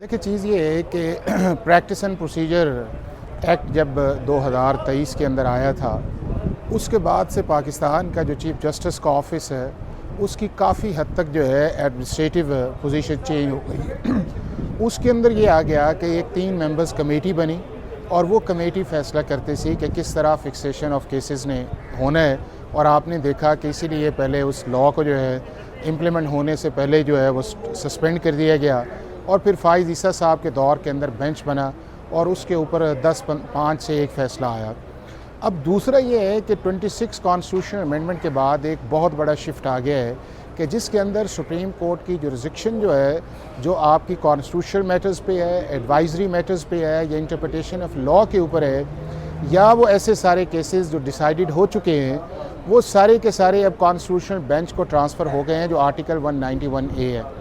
देखिए चीज़ ये है कि प्रैक्टिस एंड प्रोसीजर एक्ट जब 2023 के अंदर आया था, उसके बाद से पाकिस्तान का जो चीफ़ जस्टिस का ऑफ़िस है उसकी काफ़ी हद तक जो है एडमिनिस्ट्रेटिव पोजीशन चेंज हो गई है। उसके अंदर ये आ गया कि एक 3 मेंबर्स कमेटी बनी और वो कमेटी फ़ैसला करती थी कि किस तरह फिक्सेशन ऑफ केसेस ने होना है। और आपने देखा कि इसीलिए पहले उस लॉ को जो है इम्प्लीमेंट होने से पहले जो है वो सस्पेंड कर दिया गया और फिर फ़ाइज़ ईसा साहब के दौर के अंदर बेंच बना और उसके ऊपर 10-5 से एक फ़ैसला आया। अब दूसरा ये है कि 26 कॉन्स्टिट्यूशनल अमेंडमेंट के बाद एक बहुत बड़ा शिफ्ट आ गया है कि जिसके अंदर सुप्रीम कोर्ट की जुरिसडिक्शन जो है, जो आपकी कॉन्स्टिट्यूशनल मैटर्स पे है, एडवाइजरी मैटर्स पे है या इंटरप्रिटेशन ऑफ लॉ के ऊपर है, या वो ऐसे सारे केसेस जो डिसाइडेड हो चुके हैं वो सारे के सारे अब कॉन्स्टिट्यूशनल बेंच को ट्रांसफ़र हो गए हैं, जो आर्टिकल 191A है।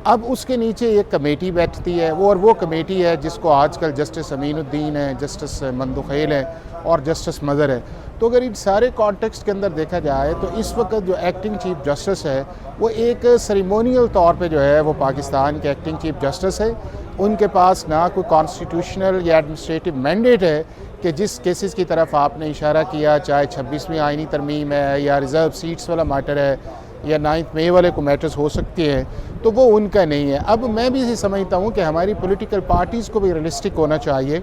अब उसके नीचे एक कमेटी बैठती है वो कमेटी है जिसको आजकल जस्टिस अमीनुद्दीन है, जस्टिस मंदुखेल है और जस्टिस मज़र है। तो अगर इन सारे कॉन्टेक्स्ट के अंदर देखा जाए तो इस वक्त जो एक्टिंग चीफ़ जस्टिस है वो एक सेरेमोनियल तौर पे जो है वो पाकिस्तान के एक्टिंग चीफ़ जस्टिस है। उनके पास ना कोई कॉन्स्टिट्यूशनल या एडमिनिस्ट्रेटिव मैंडेट है कि जिस केसेस की तरफ आपने इशारा किया, चाहे 26वीं आइनी तरमीम है या रिज़र्व सीट्स वाला मैटर है या 9 मई वाले को मैटर्स हो सकते हैं, तो वो उनका नहीं है। अब मैं भी ये समझता हूँ कि हमारी पॉलिटिकल पार्टीज़ को भी रियलिस्टिक होना चाहिए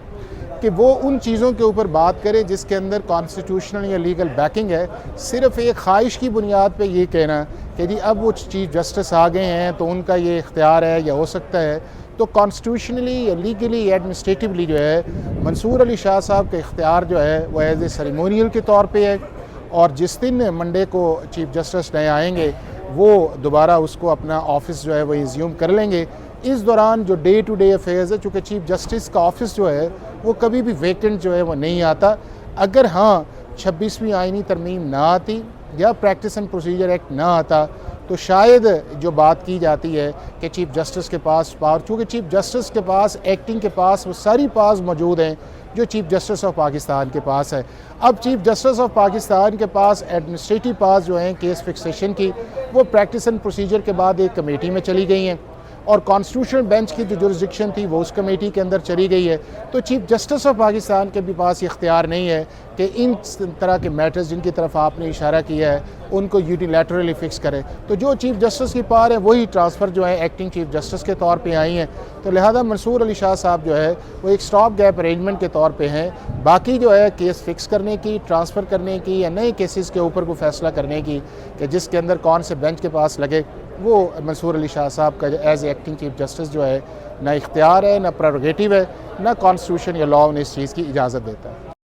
कि वो उन चीज़ों के ऊपर बात करें जिसके अंदर कॉन्स्टिट्यूशनल या लीगल बैकिंग है। सिर्फ एक ख्वाहिश की बुनियाद पे ये कहना कि जी अब वो चीफ जस्टिस आ गए हैं तो उनका ये इख्तियार है या हो सकता है, तो कॉन्स्टिट्यूशनली या लीगली या एडमिनिस्ट्रेटिवली जो है मंसूर अली शाह साहब का इख्तियार जो है वो एज ए सेरेमोनियल के तौर पे है। और जिस दिन मंडे को चीफ जस्टिस नए आएंगे वो दोबारा उसको अपना ऑफिस जो है वो रिज्यूम कर लेंगे। इस दौरान जो डे टू डे अफेयर्स है, चूँकि चीफ जस्टिस का ऑफिस जो है वो कभी भी वेकेंट जो है वो नहीं आता। अगर हाँ 26वीं आइनी तरमीम ना आती या प्रैक्टिस एंड प्रोसीजर एक्ट ना आता तो शायद जो बात की जाती है कि चीफ जस्टिस के पास पावर, चूँकि चीफ जस्टिस के पास एक्टिंग के पास वो सारी पावर्स मौजूद हैं जो चीफ जस्टिस ऑफ पाकिस्तान के पास है। अब चीफ जस्टिस ऑफ पाकिस्तान के पास एडमिनिस्ट्रेटिव पावर्स जो हैं केस फिक्सेशन की, वो प्रैक्टिस एंड प्रोसीजर के बाद एक कमेटी में चली गई हैं और कॉन्स्टिट्यूशनल बेंच की जो जुरिसडिक्शन थी वो उस कमेटी के अंदर चली गई है। तो चीफ जस्टिस ऑफ पाकिस्तान के भी पास इख्तियार नहीं है कि इन तरह के मैटर्स जिनकी तरफ आपने इशारा किया है उनको यूनिलैटरली फिक्स करें। तो जो चीफ जस्टिस की पावर है वही ट्रांसफ़र जो है एक्टिंग चीफ जस्टिस के तौर पे आई हैं। तो लिहाजा मंसूर अली शाह साहब जो है वो एक स्टॉप गैप अरेंजमेंट के तौर पे हैं। बाकी जो है केस फिक्स करने की, ट्रांसफ़र करने की या नए केसेस के ऊपर को फैसला करने की कि जिसके अंदर कौन से बेंच के पास लगे, वो मंसूर अली शाह साहब का एज एक्टिंग चीफ जस्टिस जो है ना इख्तियार है, ना प्रेरोगेटिव है, ना कॉन्स्टिट्यूशन या लॉ उन्हें इस चीज़ की इजाज़त देता है।